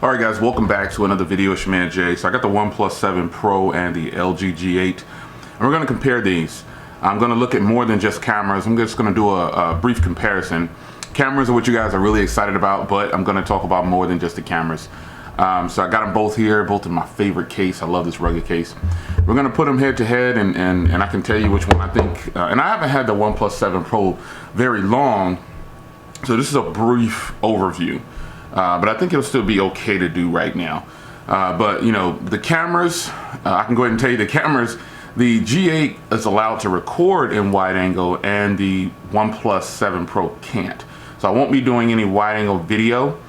All right, guys, welcome back to another video. It's your man Jay. So I got the OnePlus 7 Pro and the LG G8, and we're going to compare these. I'm going to look at more than just cameras. I'm just going to do a brief comparison. Cameras are what you guys are really excited about, but I'm going to talk about more than just the cameras. So I got them both here, both in my favorite case. I love this rugged case. We're going to put them head to head, and I can tell you which one I think. And I haven't had the OnePlus 7 Pro very long, so this is a brief overview. But I think it'll still be okay to do right now. But you know, the cameras, I can go ahead and tell you the cameras, the G8 is allowed to record in wide angle and the OnePlus 7 Pro can't. So I won't be doing any wide angle video,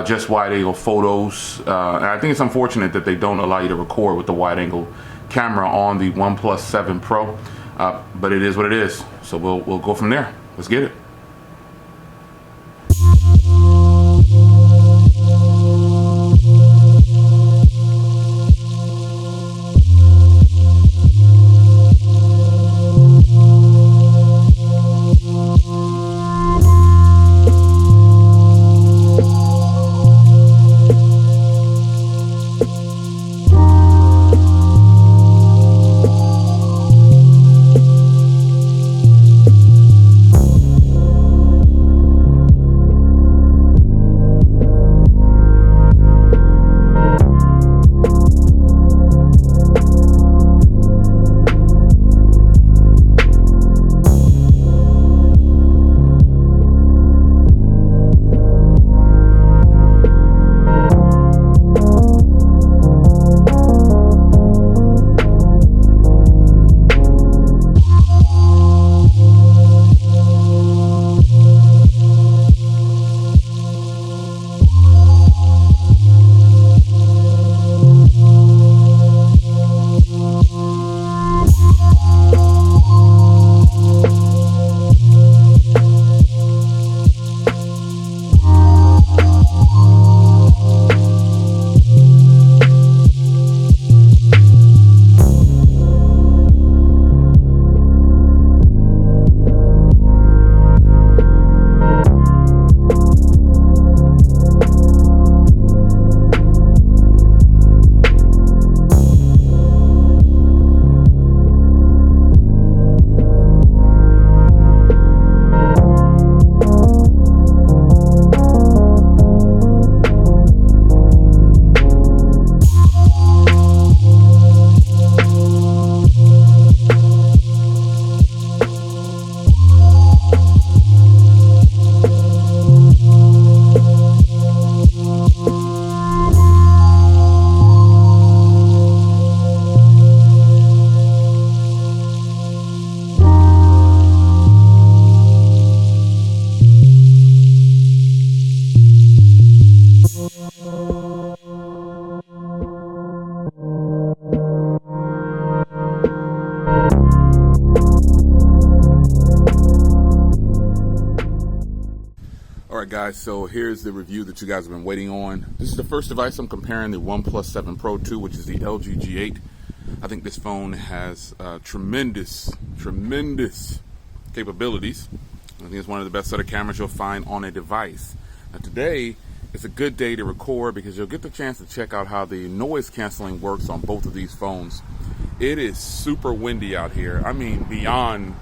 just wide angle photos. And I think it's unfortunate that they don't allow you to record with the wide angle camera on the OnePlus 7 Pro. But it is what it is. So we'll go from there. Let's get it. Alright guys, so here's the review that you guys have been waiting on. This is the first device I'm comparing the OnePlus 7 Pro to, which is the LG G8. I think this phone has tremendous capabilities. I think it's one of the best set of cameras you'll find on a device. Now today is a good day to record because you'll get the chance to check out how the noise canceling works on both of these phones. It is super windy out here. I mean, beyond,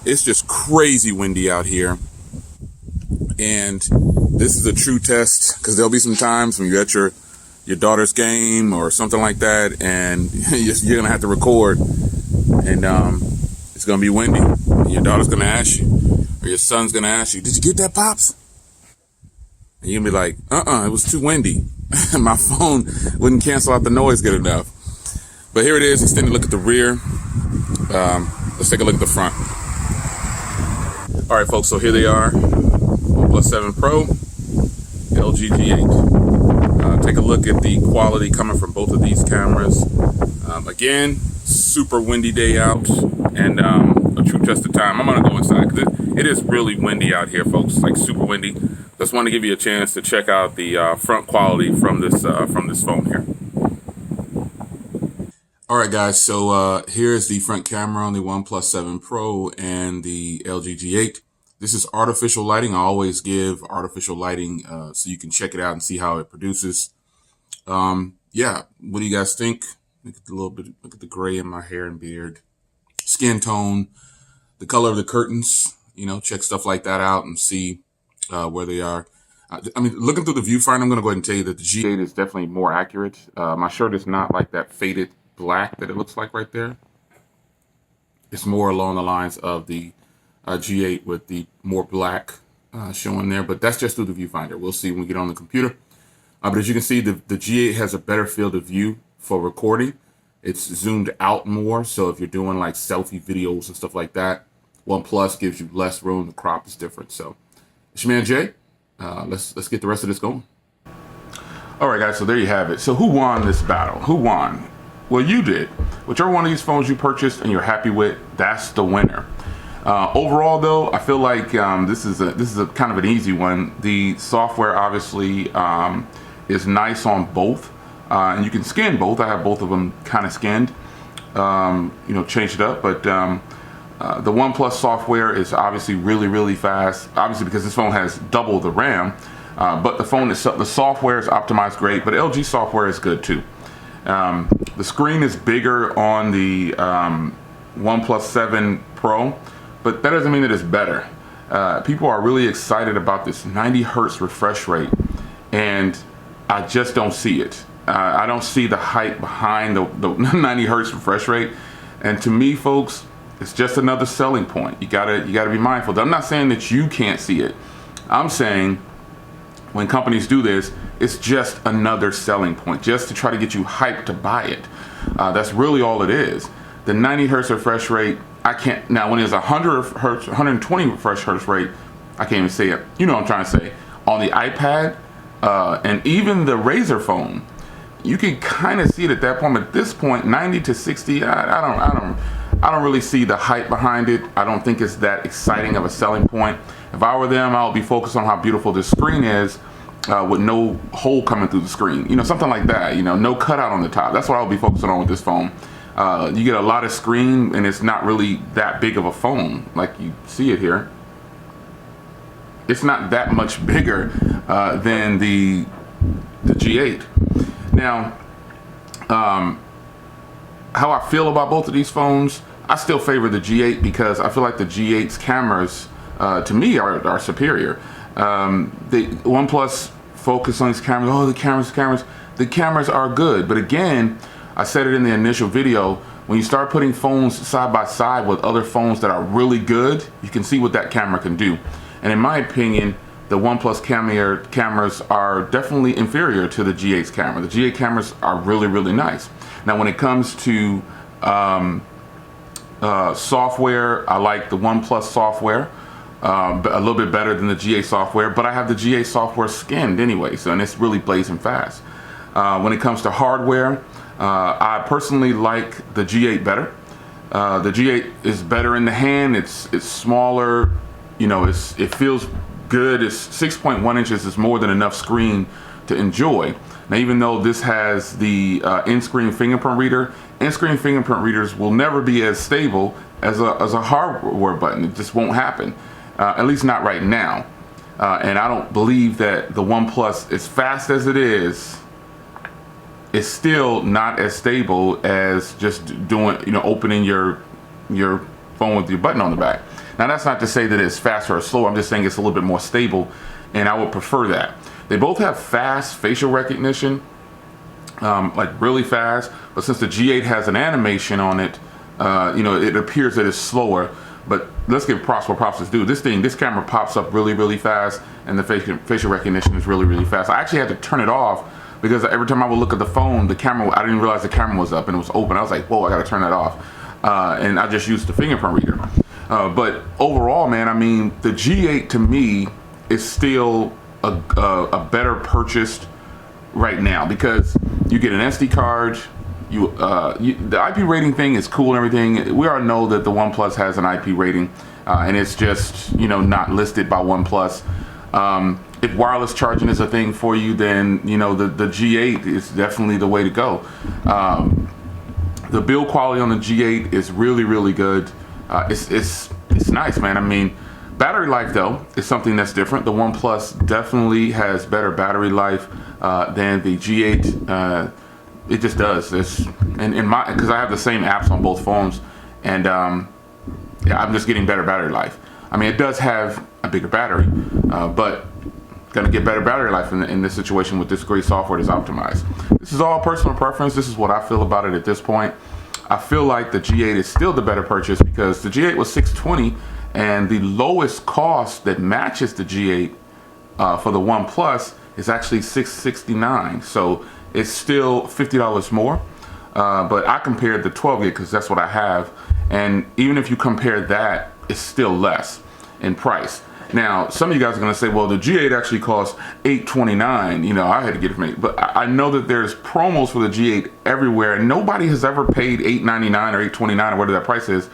it's just crazy windy out here. And this is a true test because there'll be some times when you're at your daughter's game or something like that, and you're gonna have to record, and it's gonna be windy. Your daughter's gonna ask you, or your son's gonna ask you, "Did you get that, Pops?" And you're gonna be like, it was too windy. My phone wouldn't cancel out the noise good enough. But here it is. Extended look at the rear. Let's take a look at the front. All right, folks. So here they are. OnePlus 7 Pro, LG G8. Take a look at the quality coming from both of these cameras. Again, super windy day out, and a true test of time. I'm gonna go inside because it is really windy out here, folks. Like super windy. Just want to give you a chance to check out the front quality from this phone here. All right, guys. So here's the front camera on the OnePlus 7 Pro and the LG G8. This is artificial lighting. I always give artificial lighting so you can check it out and see how it produces. Yeah, what do you guys think? Look at the little bit, look at the gray in my hair and beard, skin tone, the color of the curtains. Check stuff like that out and see where they are. I mean, looking through the viewfinder, I'm going to go ahead and tell you that the G8 is definitely more accurate. My shirt is not like that faded black that it looks like right there. It's more along the lines of the G8 with the more black showing there, but that's just through the viewfinder. We'll see when we get on the computer. But as you can see, the G8 has a better field of view for recording. It's zoomed out more, so if you're doing like selfie videos and stuff like that, OnePlus gives you less room. The crop is different. So, it's your man Jay. Let's get the rest of this going. All right, guys. So there you have it. So who won this battle? Who won? Well, you did. Whichever one of these phones you purchased and you're happy with, that's the winner. Overall, though, I feel like this is a kind of an easy one. The software obviously is nice on both, and you can scan both. I have both of them kind of scanned, changed it up. But the OnePlus software is obviously really fast. Obviously, because this phone has double the RAM, but the phone itself, the software is optimized great. But LG software is good too. The screen is bigger on the OnePlus 7 Pro, but that doesn't mean that it's better. People are really excited about this 90 hertz refresh rate, and I just don't see it. I don't see the hype behind the 90 hertz refresh rate, and to me, folks, it's just another selling point. You gotta be mindful. I'm not saying that you can't see it. I'm saying when companies do this, it's just another selling point, just to try to get you hyped to buy it. That's really all it is. The 90 hertz refresh rate, I can't, now when it's 100 hertz, 120 refresh hertz rate, I can't even say it. You know what I'm trying to say. On the iPad, and even the Razer phone, you can kind of see it at that point. At this point, 90 to 60, I don't really see the hype behind it. I don't think it's that exciting of a selling point. If I were them, I would be focused on how beautiful this screen is, with no hole coming through the screen. Something like that. No cutout on the top. That's what I would be focusing on with this phone. You get a lot of screen, and it's not really that big of a phone. Like you see it here. It's not that much bigger than the G8. Now, how I feel about both of these phones, I still favor the G8 because I feel like the G8's cameras, to me, are superior. The OnePlus focus on these cameras. Oh, the cameras. The cameras are good, but again, I said it in the initial video. When you start putting phones side by side with other phones that are really good, you can see what that camera can do. And in my opinion, the OnePlus cameras are definitely inferior to the G8's camera. The G8 cameras are really nice. Now, when it comes to software, I like the OnePlus software a little bit better than the G8 software, but I have the G8 software skinned anyway, so, and it's really blazing fast. When it comes to hardware, I personally like the G8 better. The G8 is better in the hand. It's smaller. It feels good. It's 6.1 inches is more than enough screen to enjoy. Now, even though this has the in-screen fingerprint reader, in-screen fingerprint readers will never be as stable as a hardware button. It just won't happen, at least not right now. And I don't believe that the OnePlus, as fast as it is still not as stable as just doing, opening your phone with your button on the back. Now, that's not to say that it's faster or slower. I'm just saying it's a little bit more stable, and I would prefer that. They both have fast facial recognition, like really fast, but since the G8 has an animation on it, it appears that it's slower. But let's give props where props is due. This camera pops up really fast, and the facial recognition is really fast. I actually had to turn it off because every time I would look at the phone, I didn't realize the camera was up and it was open. I was like, whoa, I gotta turn that off. And I just used the fingerprint reader. But overall, man, I mean, the G8 to me is still a better purchase right now because you get an SD card. The IP rating thing is cool and everything. We already know that the OnePlus has an IP rating, and it's just not listed by OnePlus. If wireless charging is a thing for you, then the G8 is definitely the way to go. The build quality on the G8 is really good. It's nice, man. I mean, Battery life, though, is something that's different. The OnePlus definitely has better battery life than the G8. It just does. Because I have the same apps on both phones, and yeah, I'm just getting better battery life. I mean, it does have a bigger battery, but gonna get better battery life in this situation with this great software that's optimized. This is all personal preference. This is what I feel about it at this point. I feel like the G8 is still the better purchase because the G8 was $620, and the lowest cost that matches the G8 for the OnePlus is actually $669. So it's still $50 more. But I compared the 12 gig because that's what I have, and even if you compare that, it's still less in price. Now, some of you guys are going to say, well, the G8 actually costs $829. You know, I had to get it from $8. But I know that there's promos for the G8 everywhere, and nobody has ever paid $899 or $829 or whatever that price is.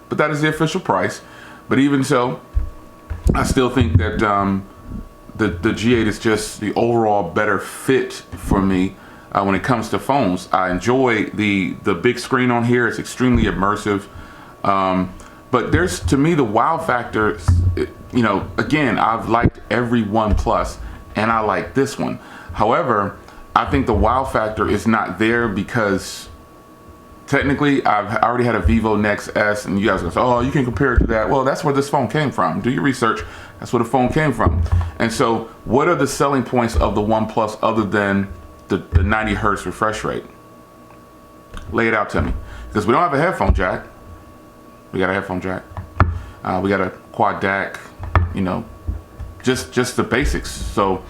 But that is the official price. But even so, I still think that the G8 is just the overall better fit for me when it comes to phones. I enjoy the big screen on here. It's extremely immersive. But there's, to me, the wow factor, you know, again, I've liked every OnePlus, and I like this one. However, I think the wow factor is not there because technically I already had a Vivo Nex S, and you guys are going to say, oh, you can compare it to that. Well, that's where this phone came from. Do your research. That's where the phone came from. And so what are the selling points of the OnePlus other than the 90 hertz refresh rate? Lay it out to me. Because we don't have a headphone jack. We got a headphone jack. We got a quad DAC, you know, just the basics. So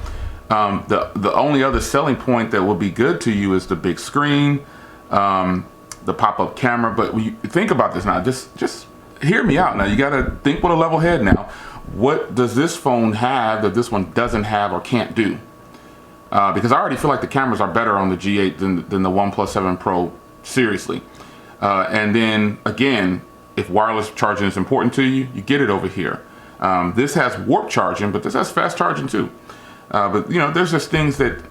the only other selling point that will be good to you is the big screen, the pop-up camera. But when you think about this now, just hear me out. Now you got to think with a level head now. What does this phone have that this one doesn't have or can't do? Because I already feel like the cameras are better on the G8 than the OnePlus 7 Pro, seriously. And then again, if wireless charging is important to you, you get it over here. This has warp charging, but this has fast charging too. But you know, there's just things that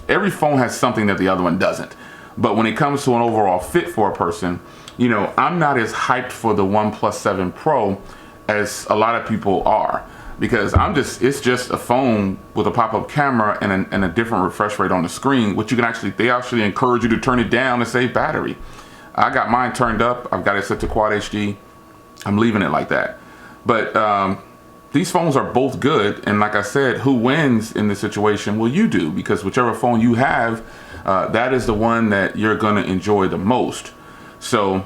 every phone has something that the other one doesn't. But when it comes to an overall fit for a person, you know, I'm not as hyped for the OnePlus 7 Pro as a lot of people are, because it's just a phone with a pop-up camera and a different refresh rate on the screen, which they actually encourage you to turn it down to save battery. I got mine turned up. I've got it set to Quad HD. I'm leaving it like that. But these phones are both good, and like I said, who wins in this situation? Well, you do, because whichever phone you have, that is the one that you're gonna enjoy the most. So,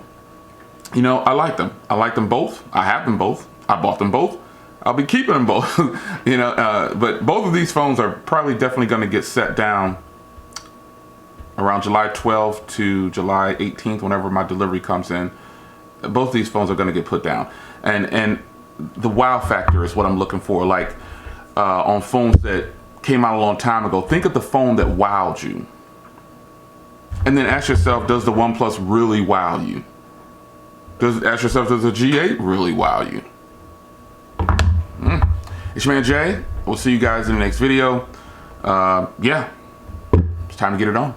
you know, I like them. I like them both. I have them both. I bought them both. I'll be keeping them both. You know, but both of these phones are probably definitely gonna get set down around July 12th to July 18th, whenever my delivery comes in. Both of these phones are going to get put down, and the wow factor is what I'm looking for. Like on phones that came out a long time ago, think of the phone that wowed you, and then ask yourself, does the OnePlus really wow you? Ask yourself, does the G8 really wow you? It's your man Jay. We'll see you guys in the next video. Yeah, it's time to get it on.